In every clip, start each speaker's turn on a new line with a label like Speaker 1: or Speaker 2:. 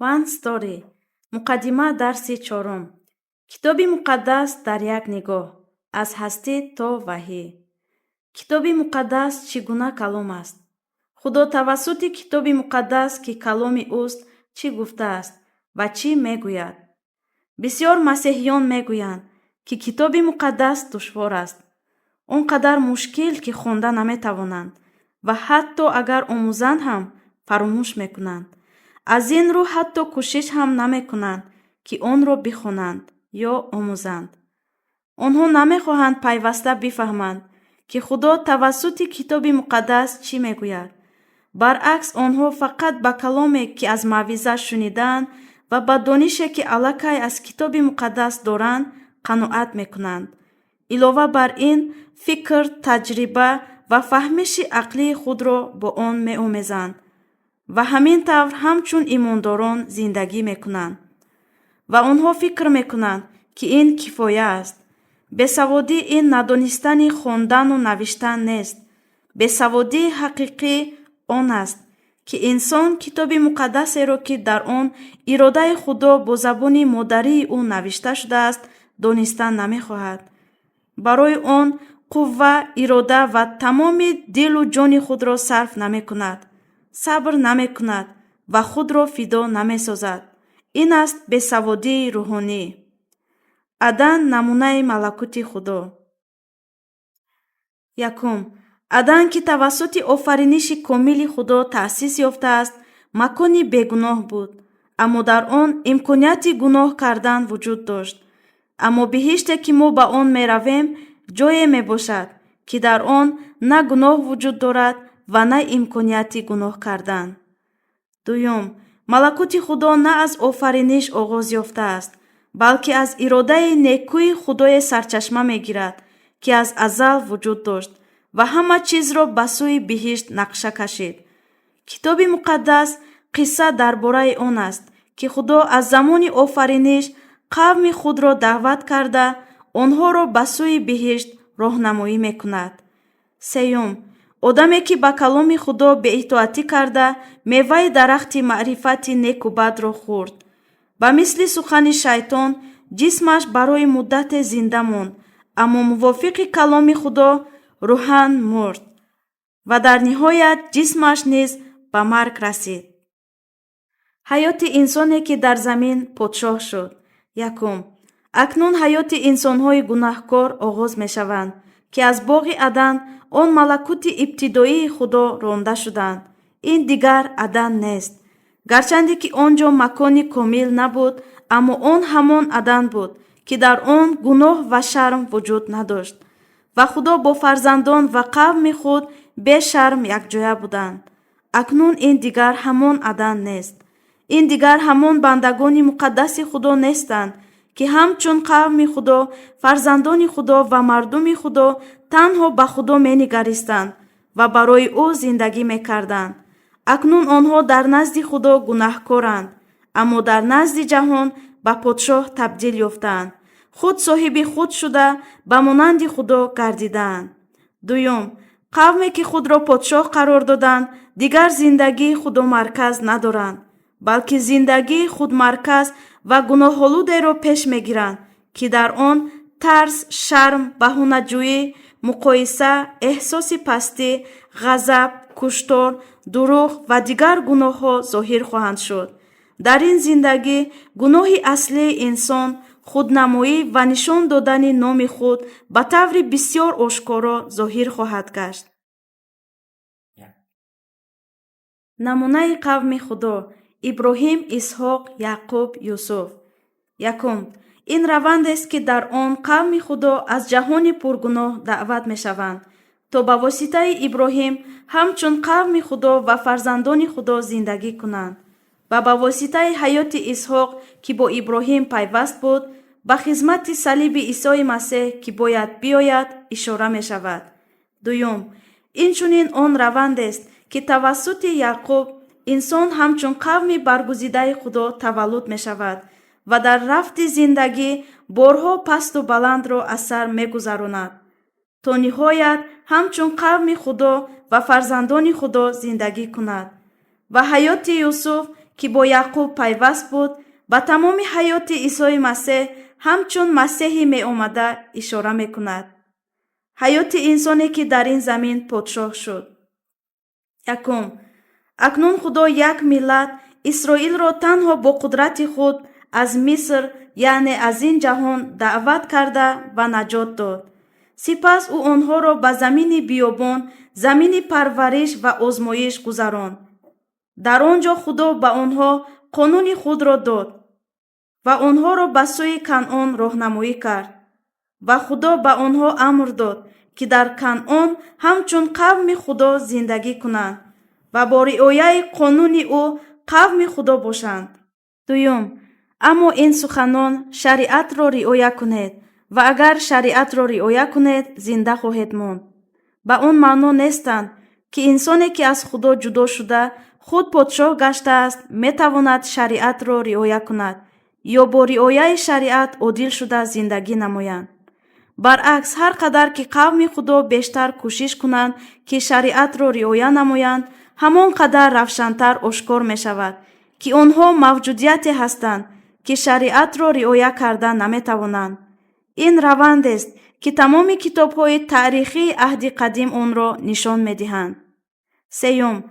Speaker 1: One story. مقدمه درس چهارم. کتاب مقدس در یک نگاه. از هستی تا وحی. کتاب مقدس چگونه کلام است؟ خدا توسط کتاب مقدس که کلام اوست چی گفته است و چی میگوید؟ بسیار مسیحیان میگویند که کتاب مقدس دشوار است. آنقدر مشکل که خوانده نمیتوانند و حتی اگر آموزند هم فراموش میکنند. از این رو حتی کوشش هم نمیکنند که آن را بخوانند یا آموزند. آنها نمیخواهند پیوسته بفهمند که خدا توسط کتاب مقدس چی میگوید. برعکس آنها فقط به کلامی که از موعظه شنیدند و به دانشی که الکی از کتاب مقدس دارند قناعت میکنند. علاوه بر این فکر، تجربه و فهمش عقلی خود را با آن می‌آمیزند و همین طور همچون ایمانداران زندگی میکنند و آنها فکر میکنند که این کفایه است. بیسوادی این ندانستن خواندن و نوشتن نیست. بیسوادی حقیقی آن است که انسان کتاب مقدس را که در آن اراده خدا با زبان مادری او نوشته شده است دانستن نمیخواهد. برای آن قوه، اراده و تمام دل و جان خود را صرف نمی کند. صبر نمی کند و خود را فدا نمی سازد. این است بیسوادی روحانی. عدن نمونه ملکوت خدا. یکم، عدن که توسط آفرینش کامل خدا تأسیس یافته است، مکانی بیگناه بود، اما در آن امکانیت گناه کردن وجود داشت. اما بهشتی که ما به آن می رویم جایی می باشد که در آن نه گناه وجود دارد و نه امکانیت گناه کردن. دوم، ملکوت خدا نه از آفرینش آغاز یافته است، بلکه از اراده نیکوی خدای سرچشمه می گیرد که از ازل وجود داشت و همه چیز را به سوی بهشت نقشه کشید. کتاب مقدس قصه درباره آن است که خدا از زمان آفرینش قوم خود را دعوت کرده آنها را به سوی بهشت راهنمایی میکند. سیوم، آدمی که به کلام خدا بی‌اطاعتی کرده میوه درخت معرفت نیک و بد را خورد. به مثل سخن شیطان جسمش برای مدت زنده ماند، اما موافق کلام خدا روحاً مرد و در نهایت جسمش نیز به مرگ رسید. حیات انسانی که در زمین پادشاه شد. یکم، اکنون حیات انسان‌های گناهکار آغاز می‌شوند که از باغ عدن آن ملکوت ابتدایی خدا رانده شدند. این دیگر عدن نیست. گرچند که آنجا مکان کامل نبود، اما آن همان عدن بود که در آن گناه و شرم وجود نداشت و خدا با فرزندان و قوم خود بی شرم یکجای بودند. اکنون این دیگر همان عدن نیست. این دیگر همان بندگان مقدس خدا نیستند که همچون قوم خدا، فرزندان خدا و مردم خدا تنها به خدا می نگریستند و برای او زندگی می کردند. اکنون آنها در نزد خدا گناهکارند، اما در نزد جهان به پادشاه تبدیل یافتند. خود صاحب خود شده به مانند خدا گردیدند. دوم، قومی که خود را پادشاه قرار دادند دیگر زندگی خدا مرکز ندارند، بلکه زندگی خود مرکز و گناه‌آلوده را پیش می‌گیرند که در آن ترس، شرم، بهانه‌جویی، مقایسه، احساس پستی، غضب، کشتار، دروغ و دیگر گناه‌ها ظاهر خواهند شد. در این زندگی گناه اصلی انسان خودنمایی و نشان دادن نام خود به طور بسیار آشکارا ظاهر خواهد گشت. نمونه قوم خدا: ابراهیم، اسحاق، یعقوب، یوسف. یکم، این روند است که در آن قوم خدا از جهان پرگناه دعوت می شوند تا به واسطه ابراهیم همچون قوم خدا و فرزندان خدا زندگی کنند و به واسطه حیات اسحاق که با ابراهیم پیوست بود به خدمت صلیب عیسی مسیح که باید بیاید اشاره می شود. دوم، این چنین آن روند است که توسط یعقوب انسان همچون قوم برگزیده خدا تولد می شود و در رفت زندگی بارها پست و بلند را از سر می گذراند تا نهایت همچون قوم خدا و فرزندان خدا زندگی کند. و حیات یوسف که با یعقوب پیوست بود به تمام حیات عیسی مسیح همچون مسیحی می آمده اشاره می کند. حیات انسانی که در این زمین پادشاه شد. یکم، اکنون خدا یک ملت اسرائیل را تنها با قدرت خود از مصر یعنی از این جهان دعوت کرده و نجات داد. سپس او آنها را به زمین بیابان، زمین پرورش و آزمایش گذراند. در آنجا خدا به آنها قانون خود را داد و آنها را به سوی کنعان راهنمایی کرد. و خدا به آنها امر داد که در کنعان همچون قوم خدا زندگی کنند و با رعایت قانون او قوم خدا باشند. دوم، اما این سخنان شریعت را رعایت کنید و اگر شریعت را رعایت کنید زنده خواهید ماند. به آن معنا نیستند که انسانی که از خدا جدا شده خود پادشاه گشته است می تواند شریعت را رعایت کند یا با رعایت شریعت عادل شده زندگی نمایند. برعکس هر قدر که قوم خدا بیشتر کوشش کنند که شریعت را رعایت نمایند همان قدر روشن‌تر آشکار می شود که آنها موجودیتی هستند که شریعت را رعایت کرده نمی توانند. این روند است که تمام کتاب‌های تاریخی عهد قدیم آن را نشان می‌دهند. سوم،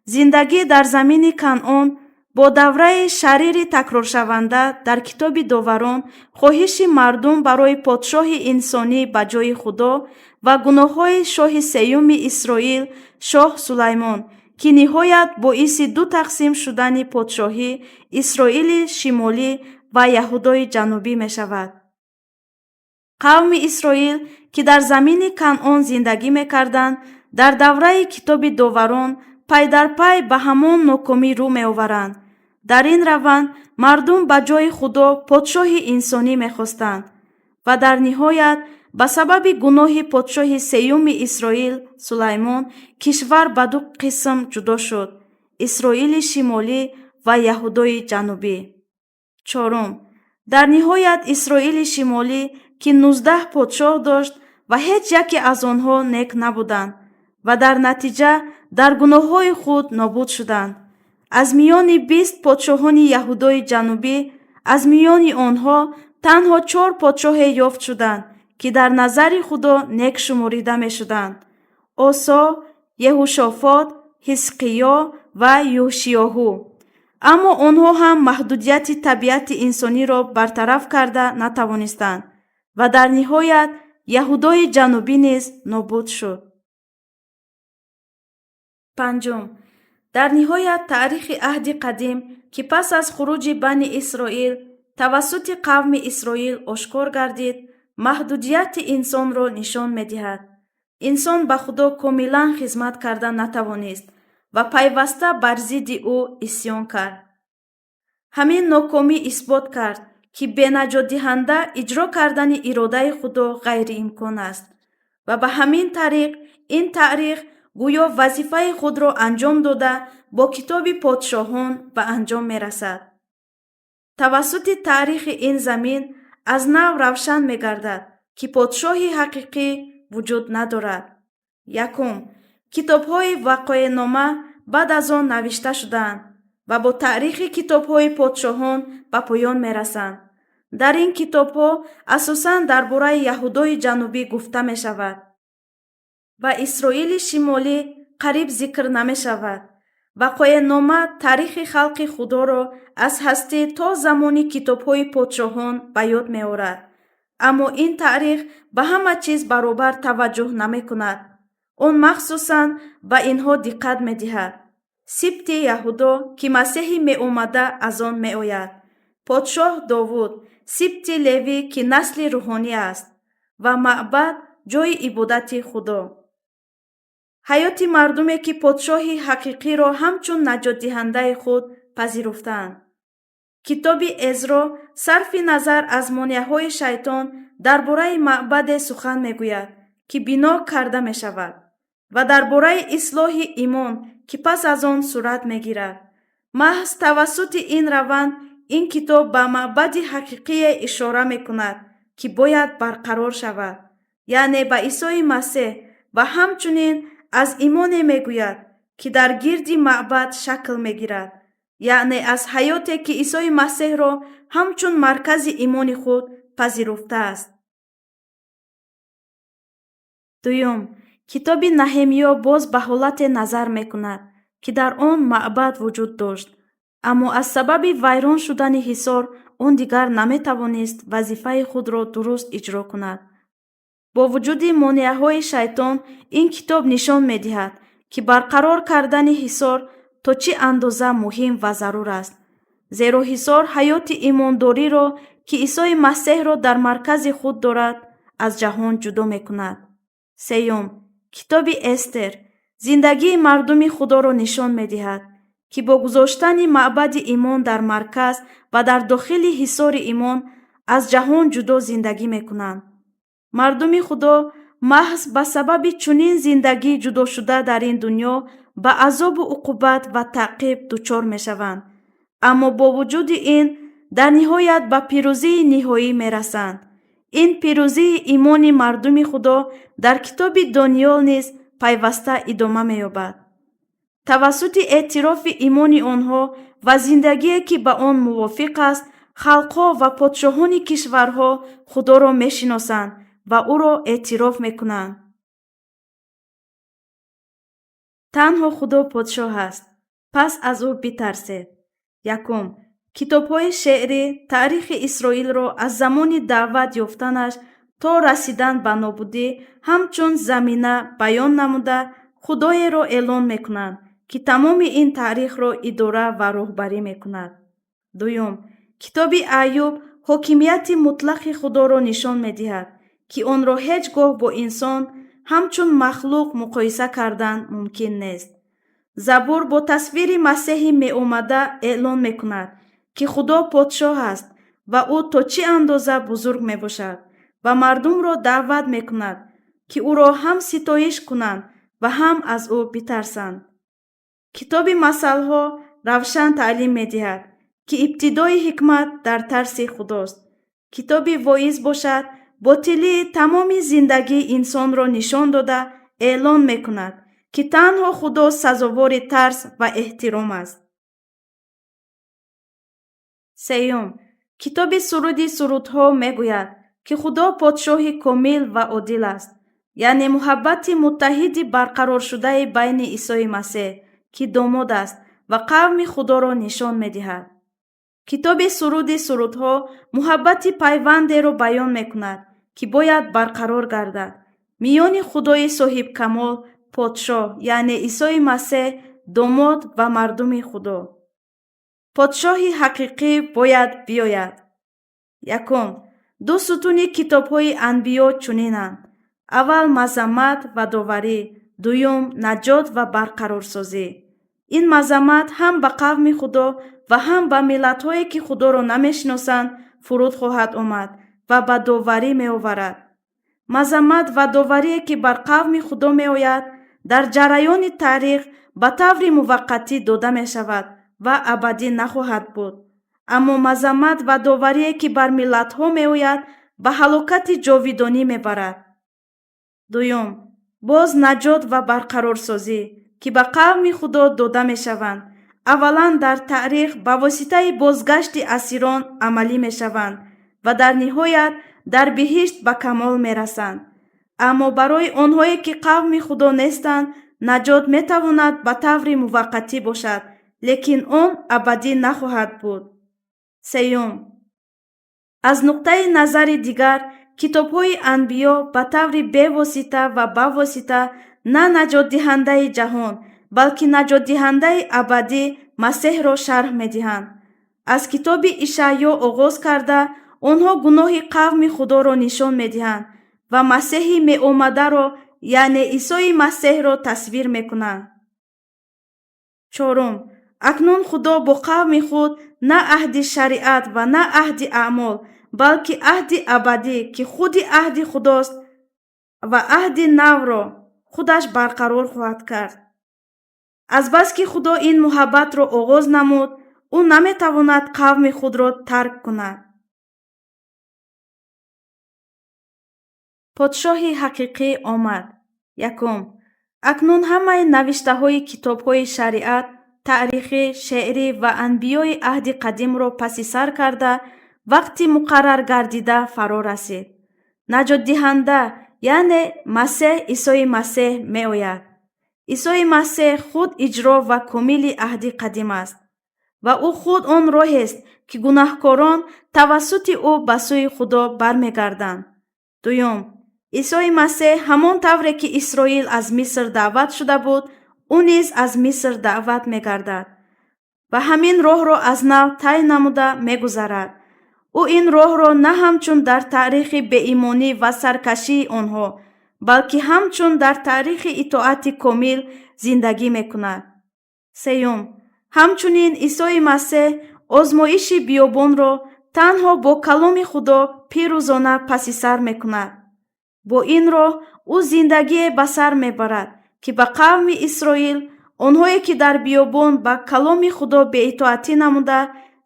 Speaker 1: زندگی در زمین کنعان با دوره شریر تکرار شونده در کتاب داوران، خواهش مردم برای پادشاه انسانی به جای خدا و گناه‌های شاه سیوم اسرائیل، شاه سلیمان، که نهایت باعث دو تقسیم شدن پادشاهی اسرائیل شمالی و یهودای جنوبی می شود. قوم اسرائیل که در زمین کنعان زندگی می کردند در دوره کتاب داوران پی در پی به همان ناکامی رو می آورند. در این روند مردم به جای خدا پادشاه انسانی می خواستند و در نهایت به سبب گناه پادشاه سیوم اسرائیل سلیمان کشور به دو قسم جدا شد: اسرائیل شمالی و یهودای جنوبی. چهارم، در نهایت اسرائیل شمالی که 19 پادشاه داشت و هیچ یکی از آنها نیک نبودند و در نتیجه در گناه‌های خود نابود شدند. از میان 20 پادشاهان یهودای جنوبی از میان آنها تنها 4 پادشاه یافت شدند که در نظر خدا نیک شمریده می شدند: آسا، یهوشافاط، حزقیا و یوشیاهو. اما آنها هم محدودیت طبیعت انسانی را برطرف کرده نتوانستند و در نهایت یهودای جنوبی نیز نابود شد. پنجم، در نهایت تاریخ عهد قدیم که پس از خروج بنی اسرائیل توسط قوم اسرائیل آشکار گردید، محدودیت انسان را نشان می‌دهد. انسان به خدا کاملا خدمت کرده نتوانست و پیوسته بر ضد او عصیان کرد. همین ناکامی اثبات کرد که بنجات دهنده اجرا کردن اراده خدا غیر امکان است و به همین طریق این تاریخ گویا وظیفه خود را انجام داده با کتاب پادشاهان به انجام می رسد. توسط تاریخ این زمین از نو روشن می گردد که پادشاه حقیقی وجود ندارد. یکم، کتاب‌های وقایع نامه بعد از آن نوشته شدند و با تاریخ کتاب‌های پادشاهان به پایان می رسند. در این کتاب‌ها اساساً درباره یهودای جنوبی گفته می شود و اسرائیل شمالی قریب ذکر نمی شود. وقایع نامه تاریخ خلق خدا را از هستی تا زمانی کتاب‌های پادشاهان به یاد می آورد. اما این تاریخ به همه چیز برابر توجه نمی کند. آن مخصوصاً به اینها دقت می دهد: سبط یهودا که مسیحی می آمده از آن می آید، پادشاه داوود، سبط لوی که نسل روحانی است و معبد جای عبادت خدا. حیات مردمی که پادشاه حقیقی را همچون نجات دهنده خود پذیرفتند. کتاب عزرا صرف نظر از مانع‌های شیطان درباره معبد سخن میگوید که بنا کرده می شود و درباره اصلاح ایمان که پس از آن صورت میگیرد. محض توسط این روند این کتاب به معبد حقیقی اشاره می کند که باید برقرار شود، یعنی به عیسی مسیح، و همچنین از ایمان میگوید که در گرد معبد شکل میگیرد яъне аз ҳаёте ки Исои Масеҳро ҳамчун маркази имони худ пазируфтааст. дуюм, китоби Наҳемиё боз ба ҳолате назар мекунад, ки дар он маъбад вуҷуд дошт, аммо аз сабаби вайрон шудани ҳисор он дигар наметавонист вазифаи худро дуруст иҷро кунад. бо вуҷуди монеаҳои шайтон ин китоб нишон медиҳад, ки барқарор кардани ҳисор то чӣ андоза муҳим ва зарур аст. зеро ҳисор ҳаёти имондориро, ки Исои Масеҳро дар маркази худ дорад, аз ҷаҳон ҷудо мекунад. сеюм, китоби Эстер зиндагии мардуми худоро нишон медиҳад, ки бо гузоштани маъбади имон дар марказ ва дар дохили ҳисори имон аз ҷаҳон ҷудо зиндагӣ мекунанд. мардуми худо маҳз ба сабаби чунин зиндагии ҷудошуда дар ин дуньё ба азобу уқубат ва таъқиб дучор мешаванд, аммо бо вуҷуди ин дар ниҳоят ба пирӯзии ниҳоӣ мерасанд. ин пирӯзии имони мардуми худо дар китоби Дониёл низ пайваста идома меёбад. тавассути эътирофи имони онҳо ва зиндагие ки ба он мувофиқ аст, халқҳо ва подшоҳони кишварҳо худоро мешиносанд ва ӯро эътироф мекунанд. танҳо худо подшоҳ аст, пас аз ӯ битарсед. якум, китобҳои шеърӣ таърихи Исроилро аз замони даъват ёфтанаш то расидан ба нобудӣ ҳамчун замина баён намуда худоеро эълон мекунанд, ки тамоми ин таърихро идора ва роҳбарӣ мекунад. дуюм, китоби Айюб ҳокимияти мутлақи худоро нишон медиҳад, ки онро ҳеҷ гоҳ бо инсон ҳамчун махлуқ муқоиса кардан мумкин нест. забур бо тасвири Масеҳи меомада эълон мекунад, ки худо подшоҳ аст ва ӯ то чӣ андоза бузург мебошад ва мардумро даъват мекунад, ки ӯро ҳам ситоиш кунанд ва ҳам аз ӯ битарсанд. китоби Масалҳо равшан таълим медиҳад, ки ибтидои ҳикмат дар тарси худост. китоби Воиз бошад, ботилии тамоми зиндагии инсонро нишон дода эълон мекунад, ки танҳо худо сазовори тарс ва эҳтиром аст. сеюм, китоби Суруди Сурудҳо мегӯяд, ки худо подшоҳи комил ва одил аст, яъне муҳаббати муттаҳиди барқароршудаи байни Исои Масеҳ, ки домод аст ва қавми худоро нишон медиҳад. китоби Суруди Сурудҳо муҳаббати пайвандеро баён мекунад, ки бояд барқарор гардад миёни худои соҳибкамол, подшоҳ, яъне Исои Масеҳ, домод ва мардуми худо. подшоҳи ҳақиқӣ бояд биёяд. якум, ду сутуни китобҳои анбиё чунинанд: аввал мазаммат ва доварӣ, дуюм наҷот ва барқарорсозӣ. ин мазаммат ҳам ба қавми худо ва ҳам ба миллатҳое ки худоро намешиносанд фуруд хоҳад омад ва ба доварӣ меоварад. мазаммат ва доварие ки бар қавми худо меояд, дар ҷараёни таърих ба таври муваққатӣ дода мешавад ва абадӣ нахоҳад буд. аммо мазаммат ва доварие ки бар миллатҳо меояд, ба ҳалокати ҷовидонӣ мебарад. дуюм, боз наҷот ва барқарорсозӣ, ки ба қавми худо дода мешаванд, аввалан дар таърих ба воситаи бозгашти асирон амалӣ мешаванд ва дар ниҳоят дар биҳишт ба камол мерасанд. аммо барои онҳое ки қавми худо нестанд, наҷот метавонад ба таври муваққатӣ бошад, лекин он абадӣ нахоҳад буд. сеюм, аз нуқтаи назари дигар, китобҳои анбиё ба таври бевосита ва бавосита на наҷотдиҳандаи ҷаҳон, балки наҷотдиҳандаи абадӣ Масеҳро шарҳ медиҳанд. аз китоби Ишаъё оғоз карда, онҳо гуноҳи қавми худоро нишон медиҳанд ва Масеҳи меомадаро, яъне Исои Масеҳро тасвир мекунанд. чорум, акнун худо бо қавми худ на аҳди шариат ва на аҳди аъмол, балки аҳди абадӣ, ки худи аҳди худост ва аҳди навро худаш барқарор хоҳад кард. азбаски худо ин муҳаббатро оғоз намуд, ӯ наметавонад қавми худро тарк кунад. подшоҳи ҳақиқӣ омад. якум, акнун ҳамаи навиштаҳои китобҳои шариат, таърихӣ, шеърӣ ва анбиёи аҳди қадимро паси сар карда, вақти муқаррар гардида фаро расид. наҷотдиҳанда, яъне Масеҳ Исои Масеҳ меояд. Исои Масеҳ худ иҷро ва комили аҳди қадим аст ва ӯ худ он роҳест, ки гунаҳкорон тавассути ӯ ба сӯи Худо бармегарданд. дуюм, исои Масеҳ ҳамон тавре ки Исроил аз Миср даъват шуда буд, ӯ низ аз Миср даъват мегардад ва ҳамин роҳро аз нав тай намуда мегузарад. ӯ ин роҳро на ҳамчун дар таърихи беимонӣ ва саркашии онҳо, балки ҳамчун дар таърихи итоати комил зиндагӣ мекунад. сеюм, ҳамчунин Исои Масеҳ озмоиши биёбонро танҳо бо каломи Худо пирӯзона паси сар мекунад. бо ин роҳ ӯ зиндагие ба сар мебарад, ки ба қавми Исроил, онҳое ки дар биёбон ба каломи Худо беитоатӣ намуда,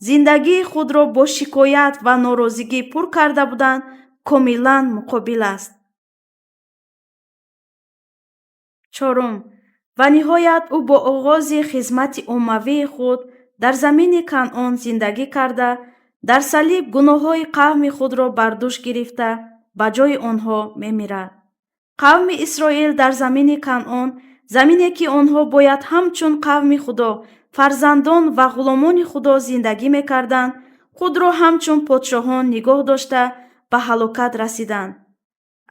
Speaker 1: зиндагии худро бо шикоят ва норозигӣ пур карда буданд, комилан муқобил аст. чорум, ва ниҳоят ӯ бо оғози хизмати оммавии худ дар замини Канъон зиндагӣ карда, дар салиб гуноҳҳои қавми худро бар дӯш гирифта, ба ҷои онҳо мемирад. қавми Исроил дар замини Канъон, замине ки онҳо бояд ҳамчун қавми Худо, фарзандон ва ғуломони Худо зиндагӣ мекарданд, худро ҳамчун подшоҳон нигоҳ дошта ба ҳалокат расиданд.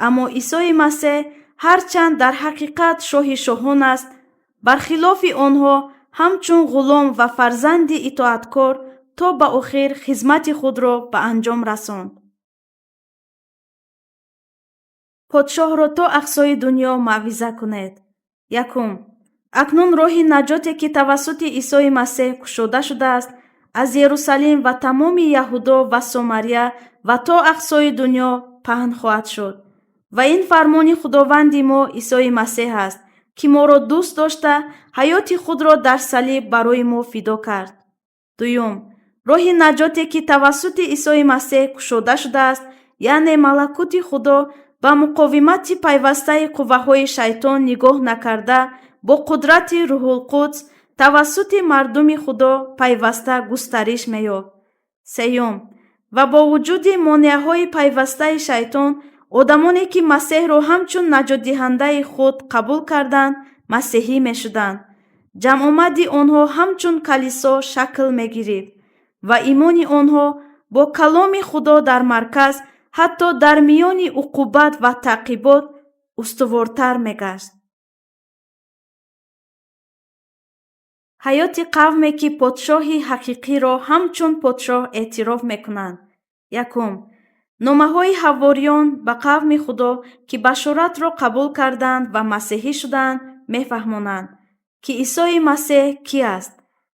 Speaker 1: аммо Исои Масеҳ ҳарчанд дар ҳақиқат шоҳи шоҳон аст, бархилофи онҳо ҳамчун ғулом ва фарзанди итоаткор то ба охир хизмати худро ба анҷом расонд. подшоҳро то ақсои дунё маъвиза кунед. якум, акнун роҳи наҷоте ки тавассути Исои Масеҳ кушода шудааст, аз Ерусалим ва тамоми Яҳудо ва Somariya ва то ақсои дунё паҳн хоҳад шуд. ва ин фармони Худованди мо Исои Масеҳ аст, ки моро дӯст дошта, ҳаёти худро дар салиб барои мо фидо кард. дуюм, роҳи наҷоте ки тавассути Исои Масеҳ кушода шудааст, яъне малакути Худо, ба муқовимати пайвастаи қувваҳои шайтон нигоҳ накарда, бо қудрати Рӯҳулқудс тавассути мардуми Худо пайваста густариш меёфт. сеюм, ва бо вуҷуди монеаҳои пайвастаи шайтон, одамоне ки Масеҳро ҳамчун наҷотдиҳандаи худ қабул карданд, масеҳӣ мешуданд. ҷамъомади онҳо ҳамчун калисо шакл мегирифт ва имони онҳо бо каломи Худо дар марказ, ҳатто дар миёни уқубат ва таъқибот устувортар мегашт. ҳаёти қавме ки подшоҳи ҳақиқиро ҳамчун подшоҳ эътироф мекунанд. якум, номаҳои ҳавориён ба қавми Худо, ки башоратро қабул карданд ва масеҳӣ шуданд, мефаҳмонанд, ки Исои Масеҳ кӣ аст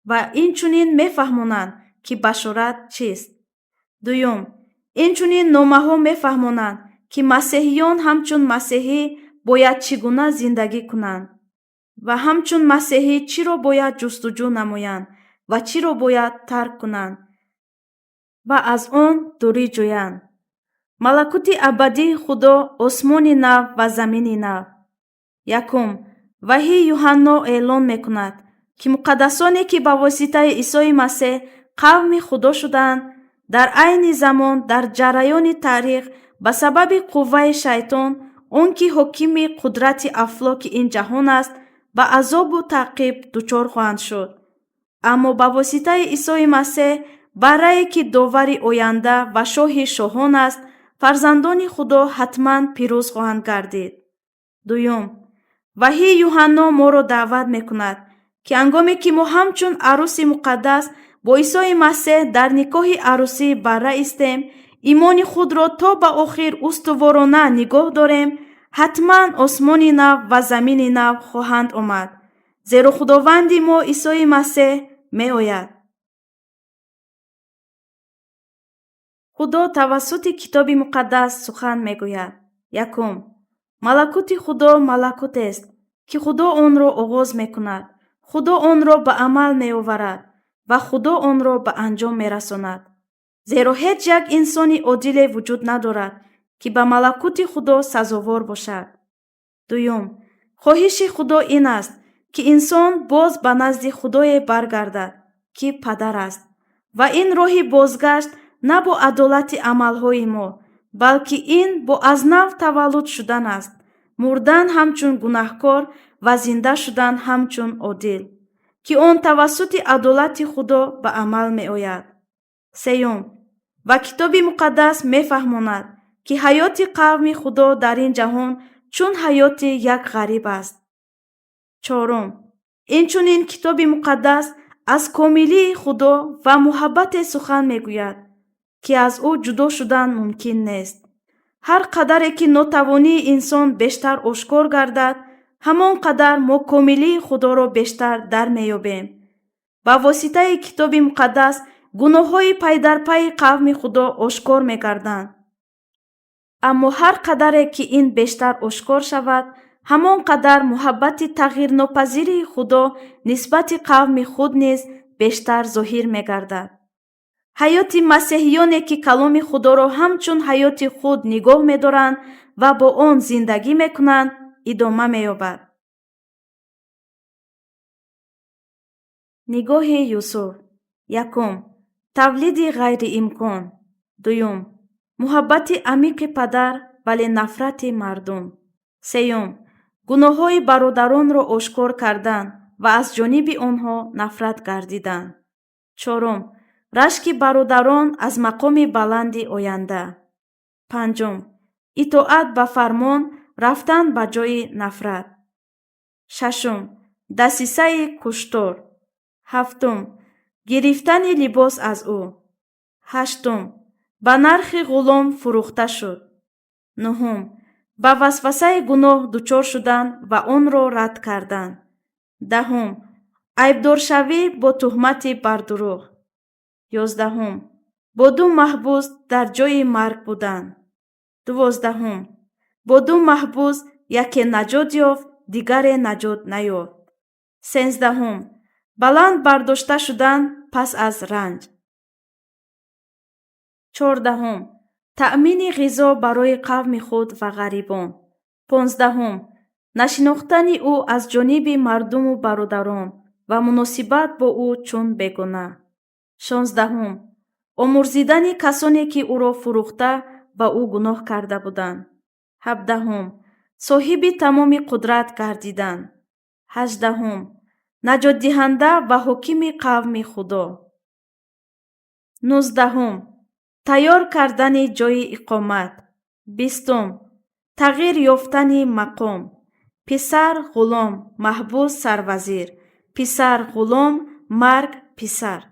Speaker 1: ва инчунин мефаҳмонанд, ки башорат чист. дуюм, инчунин номаҳо мефаҳмонанд, ки масеҳиён ҳамчун масеҳӣ бояд чӣ гуна зиндагӣ кунанд ва ҳамчун масеҳӣ чиро бояд ҷустуҷӯ намоянд ва чиро бояд тарк кунанд ва аз он дурӣ ҷӯянд. малакути абадии Худо, осмони нав ва замини нав. якум, ваҳии Юҳанно эълон мекунад, ки муқаддасоне ки ба воситаи Исои Масеҳ қавми Худо шуданд, дар айни замон дар ҷараёни таърих ба сабаби қувваи шайтон, он ки ҳокими қудрати афлоки ин ҷаҳон аст, ба азобу таъқиб дучор хоҳанд шуд. аммо ба воситаи Исои Масеҳ, баррае ки довари оянда ва шоҳи шоҳон аст, фарзандони Худо ҳатман пирӯз хоҳанд гардид. дуюм, ваҳии Юҳанно моро даъват мекунад, ки ҳангоме ки мо ҳамчун арӯси муқаддас бо Исои Масеҳ дар никоҳи арӯсии барра истем, имони худро то ба охир устуворона нигоҳ дорем, ҳатман осмони нав ва замини нав хоҳанд омад, зеро Худованди мо Исои Масеҳ меояд. худо тавассути китоби муқаддас сухан мегӯяд. якум, малакути Худо малакутест, ки Худо онро оғоз мекунад, Худо онро ба амал меоварад ва Худо онро ба анҷом мерасонад. зеро ҳеҷ як инсони одиле вуҷуд надорад, ки ба малакути Худо сазовор бошад. дуюм, хоҳиши Худо ин аст, که انسان باز به نزد خدای برگردد که پدر است و این راه بازگشت نه با عدالت عملهای ما بلکه این با از نو تولد شدن است، مردن همچون گناهکار و زنده شدن همچون عادل که آن توسط عدالت خدا به عمل می آید. سیوم، و کتاب مقدس می فهماند که حیات قوم خدا در این جهان چون حیات یک غریب است. چهارم، این کتاب مقدس از کاملی خدا و محبت سخن می گوید که از او جدا شدن ممکن نیست. هر قدر که ناتوانی انسان بیشتر آشکار گردد، همان قدر ما کاملی خدا را بیشتر در می یابیم. با واسطه کتاب مقدس گناه‌های پی در پی قوم خدا آشکار می گردند. اما هر قدر که این بیشتر آشکار شود، همان قدر محبت تغییر ناپذیر خدا نسبت قوم خود نیز بیشتر ظاهر می گردد. حیات مسیحیانی که کلام خدا را همچون حیات خود نگاه می دارند و با آن زندگی می کنند ادامه می یابد. نگاه یوسف. یکم، تولید غیر امکان. دوم، محبت عمیق پدر ولی نفرت مردم. سیوم، گناه‌های برادران را آشکار کردن و از جانب آنها نفرت گردیدن. چهارم، رشک برادران از مقام بلند آینده. پنجم، اطاعت به فرمان رفتن به جای نفرت. ششم، دسیسه کشتار. هفتم، گرفتن لباس از او. هشتم، به نرخ غلام فروخته شد. نهم، به وسوسه گناه دچار شدن و آن را رد کردن. دهم، عیبدار شوی با تهمت بر دروغ. یازدهم، با دو محبوس در جای مرگ بودن. دوازدهم، با دو محبوس یکی نجات یافت دیگر نجات نیافت. سیزدهم، بلند برداشته شدن پس از رنج. چهاردهم، تأمین غذا برای قوم خود و غریبان. پانزدهم، نشناختن او از جانب مردم و برادران و مناسبت با او چون بیگانه. شانزدهم، آمرزیدن کسانی که او را فروخته و او گناه کرده بودند. هفدهم، صاحب تمام قدرت گردیدن. هجدهم، نجات دهنده و حاکم قوم خدا. نوزدهم، تیار کردن جای اقامت. بیستم، تغییر یافتن مقام. پسر غلام، محبوس سروزیر. پسر غلام، مرگ پسر.